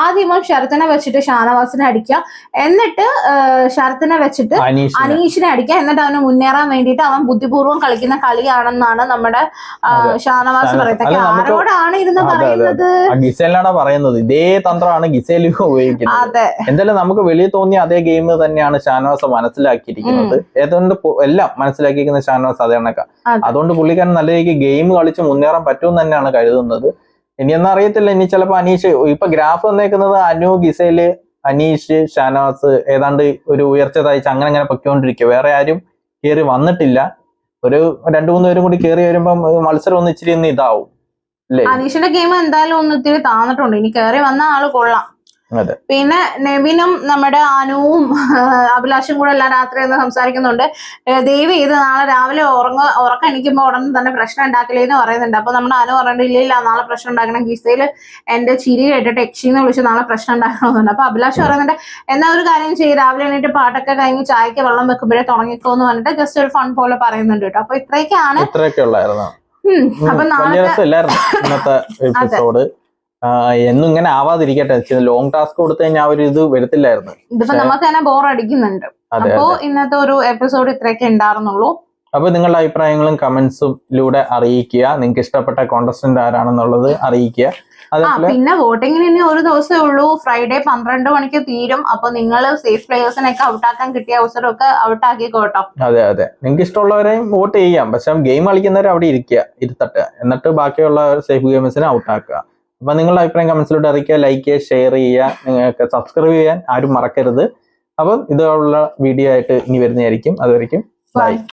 Speaker 1: ആദ്യം ശരത്തിനെ വെച്ചിട്ട് ഷാനവാസിനെ അടിക്കാം, എന്നിട്ട് ശരത്തിനെ വെച്ചിട്ട് അനീഷിനെ അടിക്കാം, എന്നിട്ട് അവന് മുന്നേറാൻ വേണ്ടിയിട്ട് അവൻ ബുദ്ധിപൂർവ്വം കളിക്കുന്ന കളിയാണെന്നാണ് നമ്മുടെ ഷാനവാസ് പറയുന്നത്. ആരോടാണ് ഇരുന്ന്
Speaker 2: പറയുന്നത്? ഇതേ തന്ത്രമാണ് ഗിസേൽ ഉപയോഗിക്കുന്നത്. എന്തായാലും നമുക്ക് വെളിയിൽ തോന്നിയ അതേ ഗെയിം തന്നെയാണ് ഷാനവാസ് മനസ്സിലാക്കിയിരിക്കുന്നത്. ഏതുകൊണ്ട് എല്ലാം മനസ്സിലാക്കിയിരിക്കുന്ന ഷാനവാസ് അതേ കണക്കാ. അതുകൊണ്ട് പുള്ളിക്കാരൻ നല്ല രീതിക്ക് ഗെയിം കളിച്ച് മുന്നേറാൻ പറ്റുമെന്ന് തന്നെയാണ് കരുതുന്നത്. ഇനിയൊന്നും അറിയത്തില്ല. ഇനി ചിലപ്പോ അനീഷ്, ഇപ്പൊ ഗ്രാഫ് വന്നേക്കുന്നത് അനു, ഗിസേല്, അനീഷ്, ഷാനവാസ് ഏതാണ്ട് ഒരു ഉയർച്ച തയ്ച്ച് അങ്ങനെ പൊയ്ക്കൊണ്ടിരിക്കുക. വേറെ ആരും കയറി വന്നിട്ടില്ല. ഒരു 2-3 പേരും കൂടി കയറി വരുമ്പോ മത്സരം ഒന്ന് ഇച്ചിരി ഇതാവും അല്ലേ.
Speaker 1: അനീഷിന്റെ ഗെയിം എന്തായാലും ഒന്ന് ഇത്തിരി താന്നിട്ടുണ്ട്. ഇനി കയറി വന്ന ആള് കൊള്ളാം. പിന്നെ നെവിനും നമ്മുടെ അനുവും അഭിലാഷും കൂടെ എല്ലാം രാത്രി ഒന്ന് സംസാരിക്കുന്നുണ്ട്. ദയവ് ചെയ്ത് നാളെ രാവിലെ ഉറക്കം എണീക്കുമ്പോൾ ഉടനെ തന്നെ പ്രശ്നം ഉണ്ടാക്കില്ലെന്ന് പറയുന്നുണ്ട്. അപ്പൊ നമ്മുടെ അനു പറഞ്ഞിട്ട് ഇല്ല നാളെ പ്രശ്നം ഉണ്ടാക്കണം, ഗീസയിൽ എന്റെ ചിരി കേട്ടിട്ട് യക്ഷിന്ന് വിളിച്ച് നാളെ പ്രശ്നം ഉണ്ടാക്കണമെന്നുണ്ട്. അപ്പൊ അഭിലാഷ് പറയുന്നുണ്ട് എന്നാ ഒരു കാര്യം ചെയ്ത് രാവിലെ എണീറ്റ് പാട്ടൊക്കെ കഴിഞ്ഞ് ചായക്ക് വെള്ളം വെക്കുമ്പോഴേ തുടങ്ങിക്കോന്ന് പറഞ്ഞിട്ട് ജസ്റ്റ് ഒരു ഫൺ പോലെ പറയുന്നുണ്ട് കേട്ടോ. അപ്പൊ ഇത്രയൊക്കെയാണ്. അപ്പൊ നാളെ
Speaker 2: ഇന്നത്തെ എപ്പിസോഡ് എന്നും ഇങ്ങനെ ആവാതിരിക്കട്ടെ. ലോങ് ടാസ്ക് കൊടുത്തു കഴിഞ്ഞാൽ ഒരു ഇത് വരത്തില്ലായിരുന്നു.
Speaker 1: ഇതിപ്പോ നമുക്ക് തന്നെ ബോർ അടിക്കുന്നുണ്ട്. അപ്പോ ഇന്നത്തെ ഒരു എപ്പിസോഡ് ഇത്രയൊക്കെ ഉണ്ടായിരുന്നുള്ളൂ.
Speaker 2: അപ്പൊ നിങ്ങളുടെ അഭിപ്രായങ്ങളും കമന്റ്സിലൂടെ അറിയിക്കുക. നിങ്ങൾക്ക് ഇഷ്ടപ്പെട്ട കോണ്ടസ്റ്റന്റ് ആരാണെന്നുള്ളത് അറിയിക്കുക. അതേപോലെ
Speaker 1: പിന്നെ വോട്ടിങ്ങിന് ഇനി ഒരു ദിവസമേ ഉള്ളൂ. ഫ്രൈഡേ 12 മണിക്ക് തീരും. അപ്പൊ നിങ്ങൾ സേഫ് പ്ലേയേഴ്സിനൊക്കെ ഔട്ടാക്കാൻ കിട്ടിയ അവസരമൊക്കെ ഔട്ടാക്കിക്കോട്ടോ.
Speaker 2: അതെ നിങ്ങൾക്ക് ഇഷ്ടമുള്ളവരെയും വോട്ട് ചെയ്യാം. പക്ഷെ ഗെയിം കളിക്കുന്നവർ അവിടെ ഇരുത്തട്ടെ, എന്നിട്ട് ബാക്കിയുള്ള സേഫ് ഗെയിമേഴ്സിനെ ഔട്ടാക്കുക. അപ്പൊ നിങ്ങളുടെ അഭിപ്രായം കമന്റ്സിലൂടെ അറിയിക്കുക. ലൈക്ക് ചെയ്യുക, ഷെയർ ചെയ്യുക, നിങ്ങൾക്ക് സബ്സ്ക്രൈബ് ചെയ്യാൻ ആരും മറക്കരുത്. അപ്പം ഇതുള്ള വീഡിയോ ആയിട്ട് ഇനി വരുന്നതായിരിക്കും. അതുവരെയ്ക്കും ബൈ.